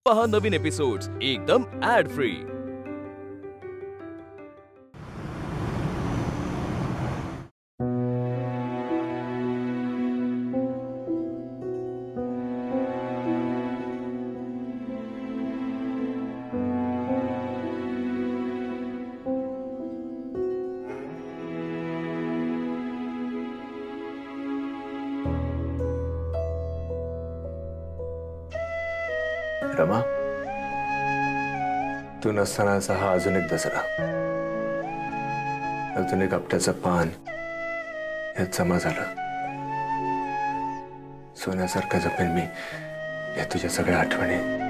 पहा नवीन एपिसोड्स एकदम add free. Rama, तू नसतानाचा हा अजून एक दसरा, अजून एक आपट्याचं पान यात जमा झालं। सोन्यासारखं जपेन मी या तुझ्या सगळ्या आठवणी।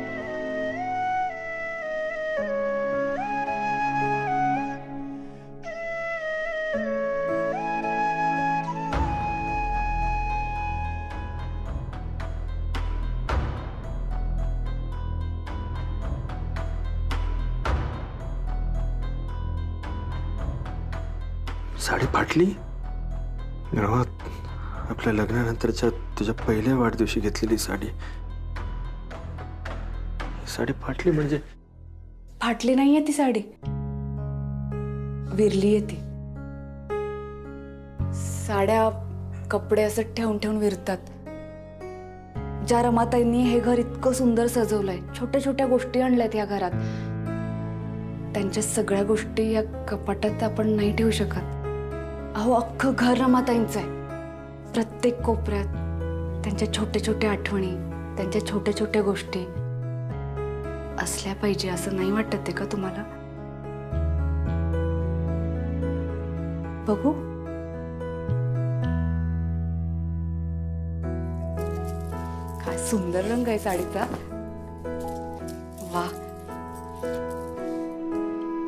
साडी फाटली? रमा, आपल्या लग्नानंतरच्या तुझ्या पहिल्या वाढदिवशी घेतलेली साडी, साडी फाटली म्हणजे? फाटली नाहीये ती साडी, विरलीये ती। साड्या कपडे असं ठेवून ठेवून विरतात। ज्या रमाताईंनी हे घर इतकं सुंदर सजवलंय, छोट्या छोट्या गोष्टी आणल्यात या घरात, त्यांच्या सगळ्या गोष्टी या कपाटात आपण नाही ठेवू शकत। अहो, अख्खं घर रमाताईंचं आहे। प्रत्येक कोपऱ्यात त्यांच्या छोट्या छोट्या आठवणी, त्यांच्या छोट्या छोट्या गोष्टी असल्या पाहिजे, असं नाही वाटत आहे का तुम्हाला? बघू, काय सुंदर रंग आहे साडीचा। वा,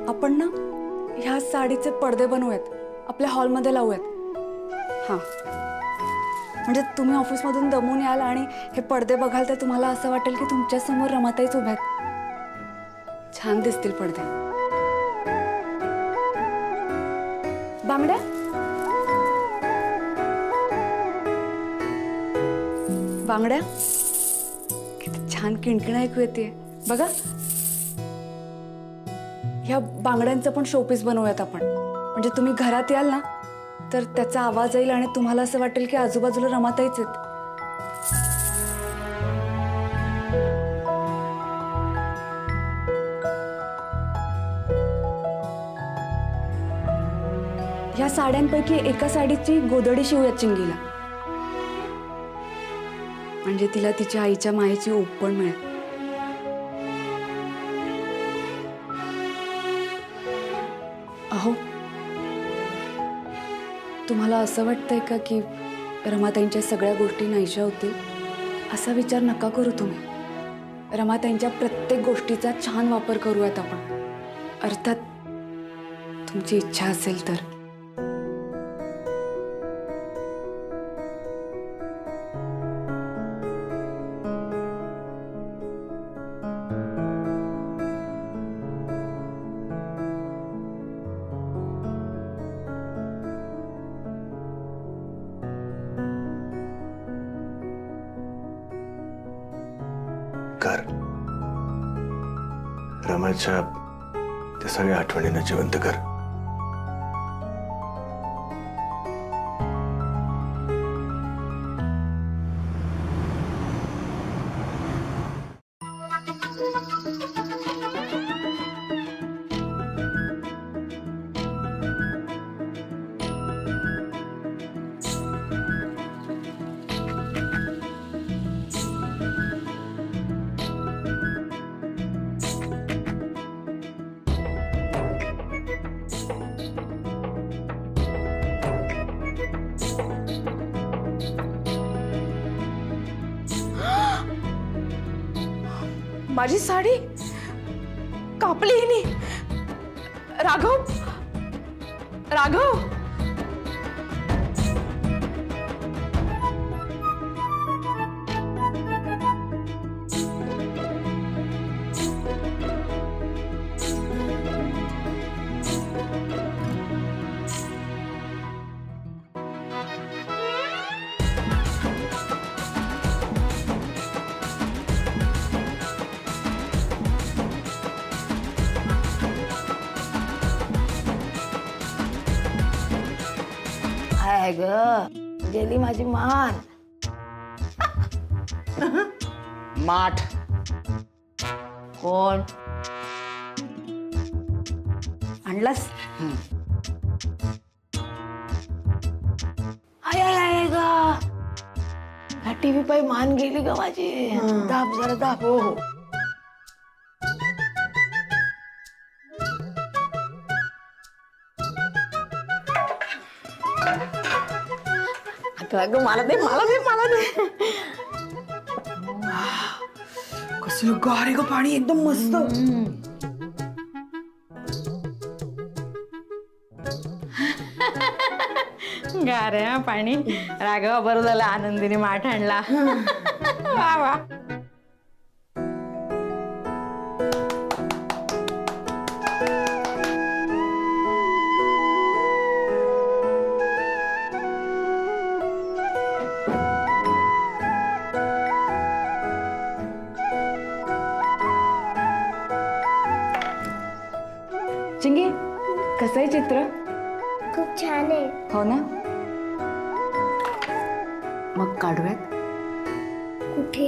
आपण ना ह्या साडीचे पडदे बनवूयात, आपल्या हॉलमध्ये लावूयात। हां, म्हणजे तुम्ही ऑफिसमधून दमून याल आणि हे पडदे बघाल तर तुम्हाला असं वाटेल की तुमच्या समोर रमाताईच उभ्या आहेत। छान दिसतील पडदे। बांगड्या, बांगड्या किती छान किणकिण ऐकू येते बघा। ह्या बांगड्यांचं पण शोपीस बनवूयात आपण, म्हणजे तुम्ही घरात याल ना तर त्याचा आवाज येईल आणि तुम्हाला असं वाटेल की आजूबाजूला रमाताईच आहेत। ह्या साड्यांपैकी एका साडीची गोदडी शिवूया चिंगीला, म्हणजे तिला तिच्या आईच्या मायेची ओप पण मिळेल। अहो, तुम्हाला असं वाटतंय का की रमाताईंच्या सगळ्या गोष्टी नाहीशा होतील? असा विचार नका करू तुम्ही। रमाताईंच्या प्रत्येक गोष्टीचा छान वापर करूयात आपण, अर्थात तुमची इच्छा असेल तर। कर, रमाच्या त्या सगळ्या आठवणींना जिवंत कर। माझी साडी कापली हिने। राघव, राघव, नाही ग, गेली माझी मान. माठ. कोण आणलास? आय आय आय ग, ह्या टीव्ही पायी मान गेली ग माझी. दाब जरा दाब. हो हो. अगं मला दे, मला दे, मला दे. कसलं गार आहे ग पाणी, एकदम मस्त. गार आहे हा पाणी. राघवा बरं झालं आनंदीने माठ आणला. वा वा. चिंगी, कसं आहे चित्र? खूप छान आहे. हो ना? मग काढूयात? कुठे?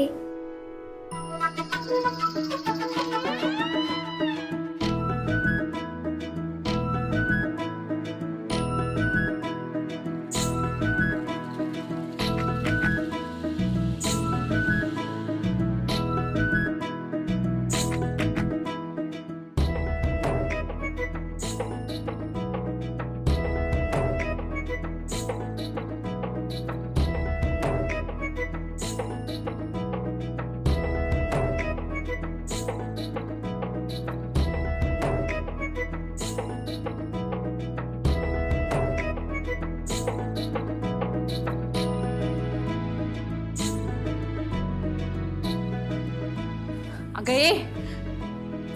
अगं ये,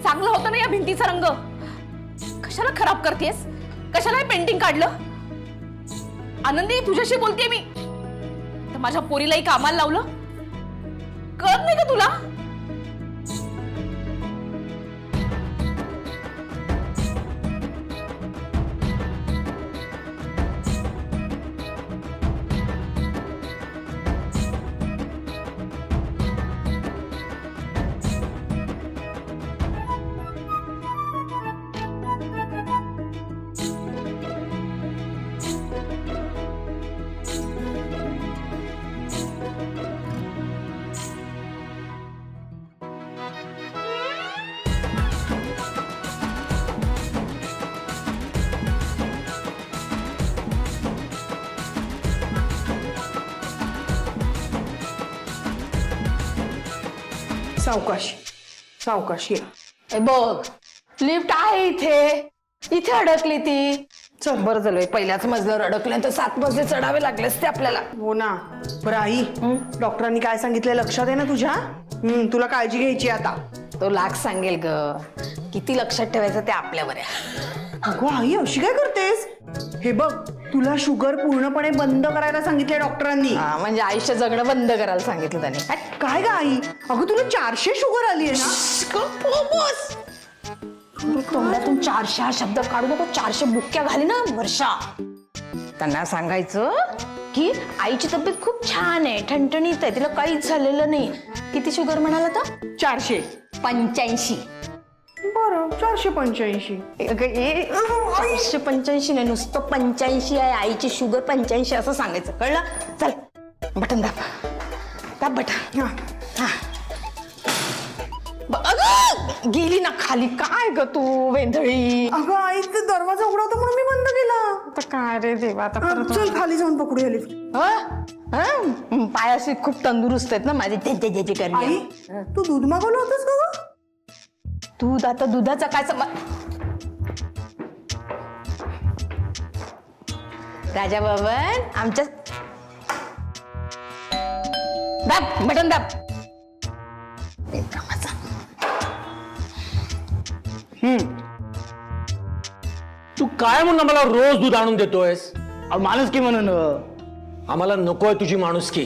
चांगलं होतं ना या भिंतीचा रंग. कशाला खराब करतेस? कशाला हे पेंटिंग काढलं? आनंदी, तुझ्याशी बोलतेय मी. तर माझ्या पोरीलाही कामाला लावलं. कळत नाही का तुला? सावकाश सावकाश ये. ए बघ, लिफ्ट आहे इथे. इथे अडकली ती. चल बरं झालं, पहिल्याच मजल्यावर अडकल्यानंतर 7 मजले चढावे लागले असते आपल्याला. हो ना. बरं आई, डॉक्टरांनी काय सांगितलं लक्षात आहे ना तुझ्या? तुला काळजी घ्यायची आता. तो लाख सांगेल ग, किती लक्षात ठेवायचं ते आपल्यावर आहे. अगो आई, अशी काय करतेस? हे बघ, तुला शुगर पूर्णपणे बंद करायला सांगितले डॉक्टरांनी. हा, म्हणजे आयुष्य जगणं बंद करायला सांगितलं त्याने. काय ग आई? अगं तुला 400 शुगर आली आहे ना? तोंडातून 400 हा शब्द काढू नको. 400 बुक्क्या घाली ना वर्षा. त्यांना सांगायचं की आईची तब्येत खूप छान आहे, ठणठणीत आहे, तिला काहीच झालेलं नाही. किती शुगर म्हणाला तर? 400. 85. बरं, 485. 485 नाही, नुसतं 85 आहे आईची शुगर. 85 असं सांगायचं, कळलं? चल बटन दाब, दाब बटन. हा. अगं गेली ना खाली. काय ग तू वेंधळी? अगं आई, ते दरवाजा उघडा होता म्हणून मी बंद केला. आता काय रे देवा, आता चल खाली जाऊन पकडूया लिफ्ट. पाय असे खूप तंदुरुस्त आहेत ना माझे. आई, करणे. तू दूध मागवलं होतंस का ग? दूध, आता दुधाचा काय राजा बाबन आमच्या. दाब बटन दाब. तू काय म्हणून आम्हाला रोज दूध आणून देतोयस? माणुसकी म्हणून. आम्हाला नकोय तुझी माणुसकी.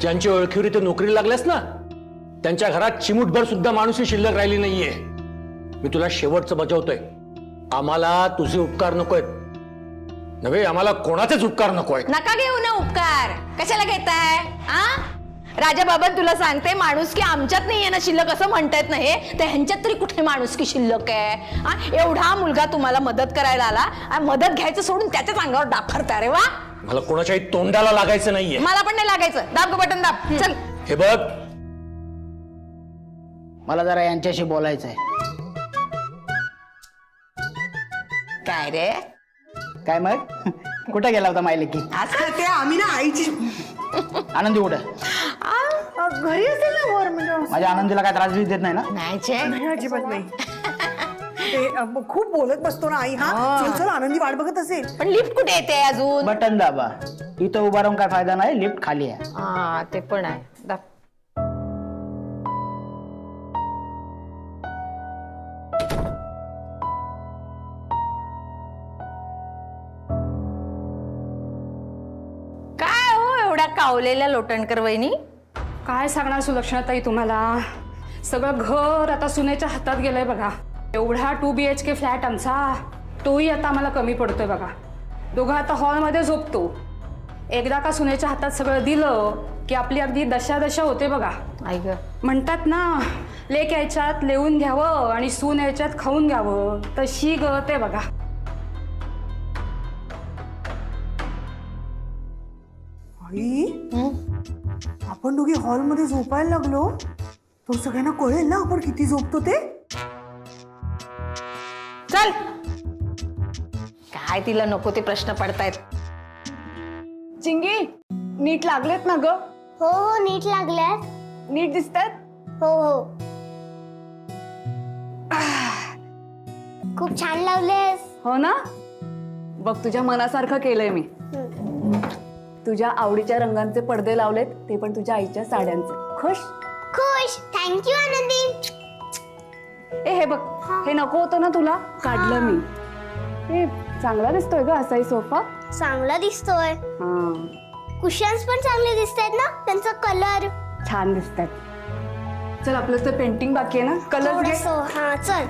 ज्यांची ओळखीवर इथे नोकरी लागल्यास ना, त्यांच्या घरात चिमूटभर सुद्धा माणुसकी शिल्लक राहिली नाहीये. मी तुला शेवटचं बजावतोय, आम्हाला तुझे उपकार नकोयत. नव्हे, आम्हाला कोणाचेच उपकार नकोय. नका घेऊ ना उपकार. कशाला घेताय? राजा बाबा तुला सांगते, माणुसकी आमच्यात नाहीये ना शिल्लक असं म्हणतायत ना हे, तर ह्यांच्यात तरी कुठे माणुसकी शिल्लक आहे? एवढा मुलगा तुम्हाला मदत करायला आला आणि मदत घ्यायचं सोडून त्याच्याच अंगावर डाफरता. अरे वा, मला कोणाच्याही तोंडाला लागायचं नाहीये. मला पण नाही लागायचं. दाब गं बटन दाब. चल. हे बघ, मला जरा यांच्याशी बोलायचंय. काय रे? काय मग? कुठे गेला होता मायलेकी? ते आम्ही ना आईची आनंदी कुठे? घरी असेल ना वर, म्हणजे माझ्या आनंदीला काय त्रास देत नाही ना? नाही, अजिबात नाही. ते खूप बोलत बसतो ना आई. चल चल, आनंदी वाट बघत असेल. पण लिफ्ट कुठे येते अजून? बटन दाबा. इथं उभा राहून काय फायदा नाही, लिफ्ट खाली आहे. ते पण आहे. दाब. काय हो एवढ्या कावलेल्या लोटणकर वहिनी? काय सांगणार सुलक्षणाताई तुम्हाला, सगळं घर आता सुनेच्या हातात गेलंय बघा. एवढा 2 BHK फ्लॅट आमचा, तोही आता आम्हाला कमी पडतोय बघा. दोघं आता हॉलमध्ये झोपतो. एकदा का सुनेच्या हातात सगळं दिलं की आपली अगदी दशा होते बघा. ऐक, म्हणतात ना, लेक यायच्यात लिहून घ्यावं आणि सून यायच्यात खाऊन घ्यावं, तशी गत आहे बघा. आई, आपण दोघी हॉलमध्ये झोपायला लागलो तर सगळ्यांना कळेल ना आपण किती झोपतो ते. चल. काय तिला नको ते प्रश्न पडतायत. चिंगी, नीट लागलेत ना ग? हो हो, नीट लागल्यात. नीट दिसतात? हो हो, खूप छान लावलेस. हो ना? बघ, तुझ्या मनासारखं केलंय मी. तुझ्या आवडीच्या रंगांचे पडदे लावलेत, ते पण तुझ्या आईच्या साड्यांचे. खुश? खुश. थँक्यू आनंदी. हे बघ, हे नको होतं ना तुला, काढलं मी. हे चांगला दिसतोय ग असाही सोफा. चांगला दिसतोय. कुशन्स पण चांगले दिसतात ना, त्यांचा कलर छान दिसतात. चल, आपलं तर पेंटिंग बाकी आहे ना. कलर हा, चल.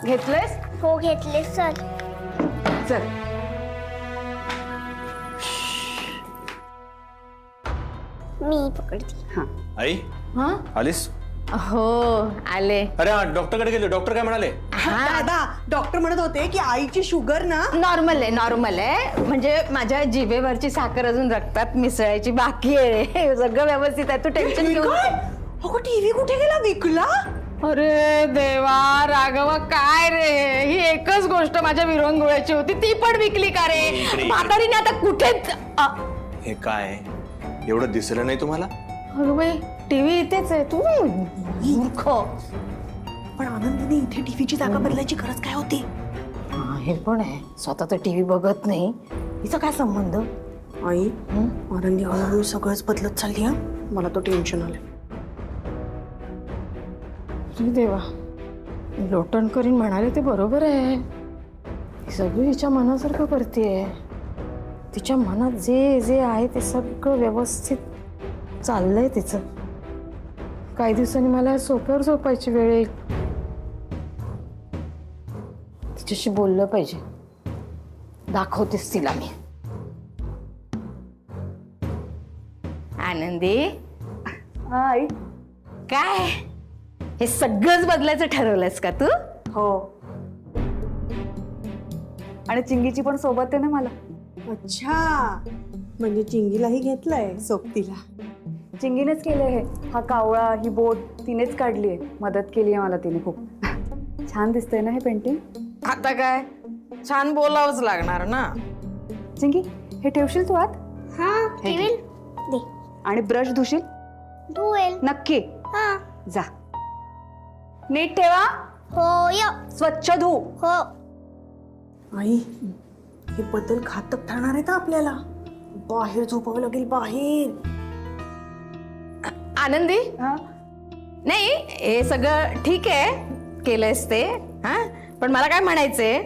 घेतलेस? हो, घेतले. चल चल. मी पकडते. हा. आई, आलीस? हो, आले. अरे डॉक्टरकडे गेलो. डॉक्टर काय म्हणाले? दादा, डॉक्टर म्हणत होते की आईची शुगर ना नॉर्मल आहे. म्हणजे माझ्या जिभेवरची साखर अजून रक्तात मिसळायची बाकी आहे. सगळं व्यवस्थित आहे, तू टेन्शन घेऊ नको. अगं, टीव्ही कुठे गेला? विकला? अरे देवा, राघवा, काय रे, ही एकच गोष्ट माझ्या विरंगुळ्याची होती, ती पण विकली का रे? म्हातारीने आता कुठेच. हे काय एवढं दिसलं नाही तुम्हाला? अगं बाई, टीव्ही इथेच आहे. तू मूर्ख. पण आनंदीने इथे टीव्हीची जागा बदलायची गरज काय होती? हे पण आहे, स्वतः तर टीव्ही बघत नाही, हिचा काय संबंध? आई, आनंदी हळूहळू सगळंच बदलत चालली. मला तो टेन्शन आलं. देवा, लोटणकरीन म्हणाले ते बरोबर आहे. ही सगळी हिच्या मनासारखं करतेय. तिच्या मनात जे जे आहे ते सगळं व्यवस्थित चाललंय तिचं. काही दिवसांनी मला सोफ्यावर झोपायची वेळ येईल. तिच्याशी बोललं पाहिजे. दाखवतेस तिला मी. आनंदी, आई. काय हे सगळंच बदलायचं ठरवलंयस का तू? हो, आणि चिंगीची पण सोबत आहे ना मला. अच्छा, म्हणजे चिंगीलाही घेतलंय सोबतीला. चिंगीनेच केलंय हे. हा कावळा, ही बोट तिनेच काढली आहे. मदत केली आहे मला तिने खूप. छान दिसतंय ना हे पेंटिंग? आता काय, छान बोलावंच लागणार ना. चिंगी, हे ठेवशील तू आत? हा, टीव्ही दे. आणि ब्रश धुशील? धुवेल. नक्की. हा. जा, नीट ठेवा. हो, य. स्वच्छ धु. हो. आई, हे बदल घातक ठरणार आहे का आपल्याला? बाहेर झोपावं लागेल, बाहेर. आनंदी, नाही हे सगळं ठीक आहे केलंयस ते, हा, पण मला काय म्हणायचंय,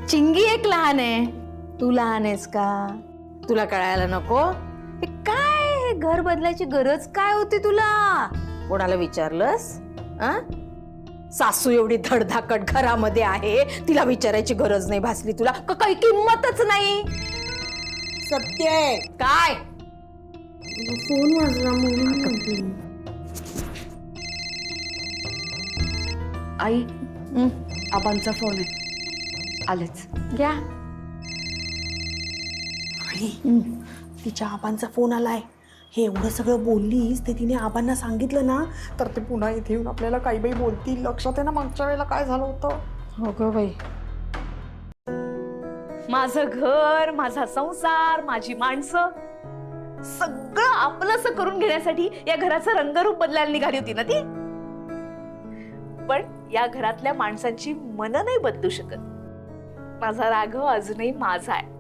चिंगी एक लहान आहे, तू लहान आहेस का? तुला कळायला नको? हे काय घर बदलायची गरज काय होती तुला? कोणाला विचारलंस? सासू एवढी धडधाकट घरामध्ये आहे, तिला विचारायची गरज नाही भासली तुला? काही किंमतच नाही. सत्य आहे. काय फोन वाजला म्हणून. आई आबांचा फोन आहे, आलेच. घ्या. तिच्या आबांचा फोन आलाय. हे एवढं सगळं बोललीस ते तिने आबांना सांगितलं ना तर ते पुन्हा इथे येऊन आपल्याला काही बाई बोलतील. लक्षात आहे ना मागच्या वेळेला काय झालं होतं? हो ग बाई. माझं घर, माझा संसार, माझी माणसं सगळं आपलंसं करून घेण्यासाठी या घराचं रंगरूप बदलायला निघाली होती ना ती. पण या घरातल्या माणसांची मनं नाही बदलू शकत. माझा राघव अजूनही माझा आहे.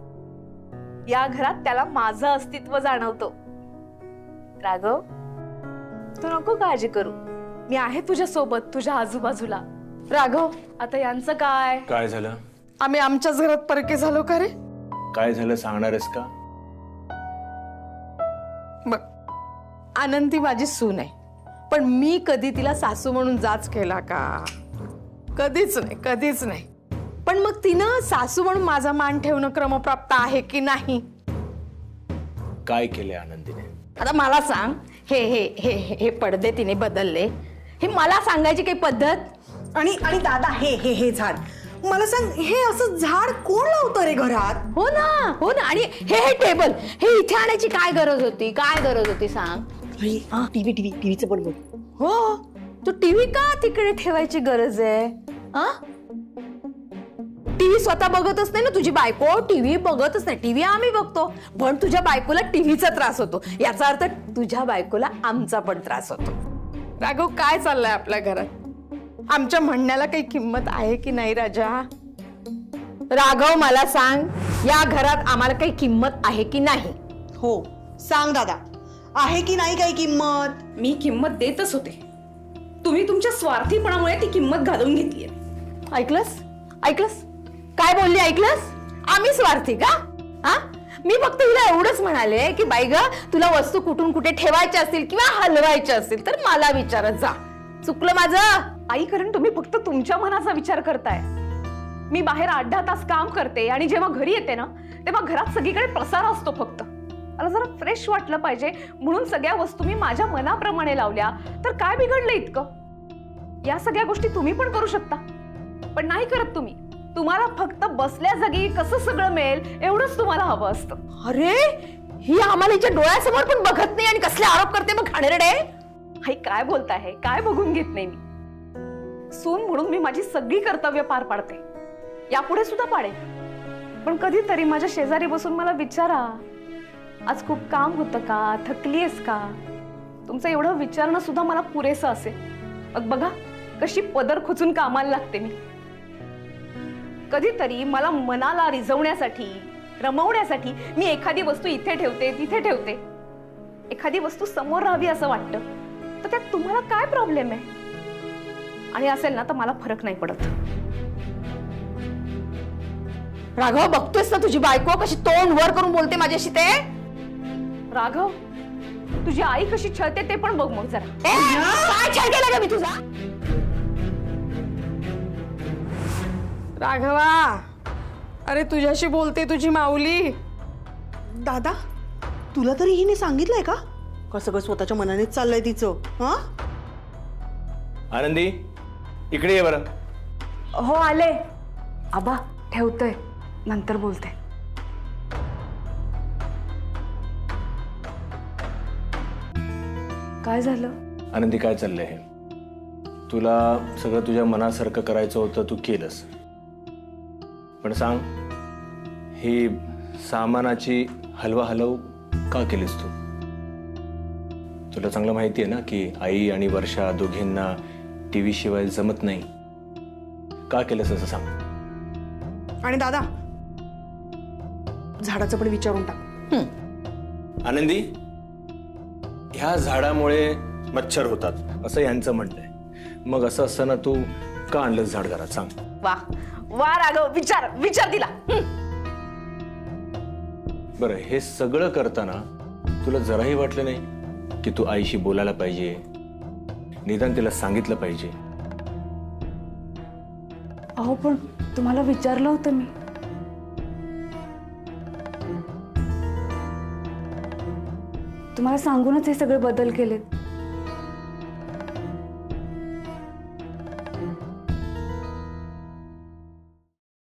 या घरात त्याला माझं अस्तित्व जाणवतो. राघव, तू नको काळजी करू, मी आहे तुझ्या सोबत, तुझ्या आजूबाजूला. राघव, आता यांचं काय? काय झालं? आम्ही आमच्याच घरात परके झालो का रे? काय झालं सांगणारस का? बघ, आनंदी माझी सून आहे, पण मी कधी तिला सासू म्हणून जाच केला का? कधीच नाही, कधीच नाही. पण मग तिनं सासू म्हणून माझा मान ठेवणं क्रमप्राप्त आहे की नाही? काय केले आनंदीने? आता मला सांग, हे हे हे हे पडदे तिने बदलले, हे मला सांगायची काही पद्धत? आणि आणि दादा हे हे हे झाड मला सांग, हे असं झाड कोण लावतं रे घरात? हो ना, हो ना. आणि हे हे टेबल हे इथे आणायची काय गरज होती? काय गरज होती सांग? टीव्हीचं पण बोल. हो, तू टीव्ही का तिकडे ठेवायची गरज आहे? टीव्ही स्वतः बघतच नाही ना तुझी बायको? टीव्ही बघतच नाही. टीव्ही आम्ही बघतो, पण तुझ्या बायकोला टीव्हीचा त्रास होतो. याचा अर्थ तुझ्या बायकोला आमचा पण त्रास होतो. राघव, काय चाललंय आपल्या घरात? आमच्या म्हणण्याला काही किंमत आहे की नाही राजा? राघव, मला सांग, या घरात आम्हाला काही किंमत आहे की नाही? हो सांग दादा, आहे की नाही काही किंमत? मी किंमत देतच होते, तुम्ही तुमच्या स्वार्थीपणामुळे ती किंमत घालून घेतलीये. ऐकलंस? ऐकलंस काय बोलली? ऐकलंस? आम्ही स्वार्थी का? मी फक्त हिला एवढंच म्हणाले की बाई ग, तुला वस्तू कुठून कुठे ठेवायच्या असतील किंवा हलवायच्या असतील तर मला विचारत जा. चुकलं माझं? आई, कारण तुम्ही फक्त तुमच्या मनाचा विचार करताय. मी बाहेर 8-10 तास काम करते आणि जेव्हा घरी येते ना तेव्हा घरात सगळीकडे पसारा असतो. फक्त मला जरा फ्रेश वाटलं पाहिजे म्हणून सगळ्या वस्तू मी माझ्या मनाप्रमाणे लावल्या, तर काय बिघडलं इतकं? या सगळ्या गोष्टी तुम्ही पण करू शकता, पण नाही करत तुम्ही. तुम्हाला फक्त बसल्या जागी कसं सगळं मिळेल एवढंच तुम्हाला हवं असतं. अरे, ही आम्हाला हिच्या डोळ्यासमोर पण बघत नाही आणि कसले आरोप करते मग खाणेरडे. आई, काय बोलताय? काय बघून घेत नाही मी? सून म्हणून मी माझी सगळी कर्तव्य पार पाडते, यापुढे सुद्धा पाडेल. पण कधीतरी माझ्या शेजारी बसून मला विचारा, आज खूप काम होतं का? थकलीयस का? तुमचं एवढं विचारणं सुद्धा मला पुरेसं असेल. मग बघा कशी पदर खुचून कामाला लागते मी. कधीतरी मला मनाला रिझवण्यासाठी, रमवण्यासाठी मी एखादी वस्तू इथे ठेवते, तिथे ठेवते. एखादी वस्तू समोर राहावी असं वाटतं, तर त्यात तुम्हाला काय प्रॉब्लेम आहे? आणि असेल ना तर मला फरक नाही पडत. राघव, बघतोयस ना तुझी बायको कशी तोंड वर करून बोलते माझ्याशी ते? राघव, तुझी आई कशी छळते ते पण बघ मग जरा. काय छळ केला का मी तुझा? राघवा, अरे तुझ्याशी बोलते तुझी माऊली. दादा, तुला तरी हिने सांगितलंय का सगळं स्वतःच्या मनानेच चाललंय तिचं? आनंदी, इकडे ये बरं. हो आले. आबा ठेवतोय, नंतर बोलते. काय झालं? आनंदी, काय चाललंय हे? तुला सगळं तुझ्या मनासारखं करायचं होतं, तू केलंस. पण सांग, ही सामानाची हलवा हलव का केलीस तू? तुला चांगलं माहिती आहे ना की आई आणि वर्षा दोघींना टीव्ही शिवाय जमत नाही. का केलंस असं सांग. आणि दादा, झाडाचं पण विचारून टाक. आनंदी, ह्या झाडामुळे मच्छर होतात असं यांचं म्हणणं आहे. मग असं असताना तू का आणलंस झाड घरात? सांग. वा वा राघव, विचार विचार दिला. बरं, हे सगळं करताना तुला जराही वाटलं नाही की तू आईशी बोलायला पाहिजे, निदान तिला सांगितलं पाहिजे? अहो पण तुम्हाला विचारलं होतं मी. तुम्हाला सांगूनच हे सगळे बदल केलेत.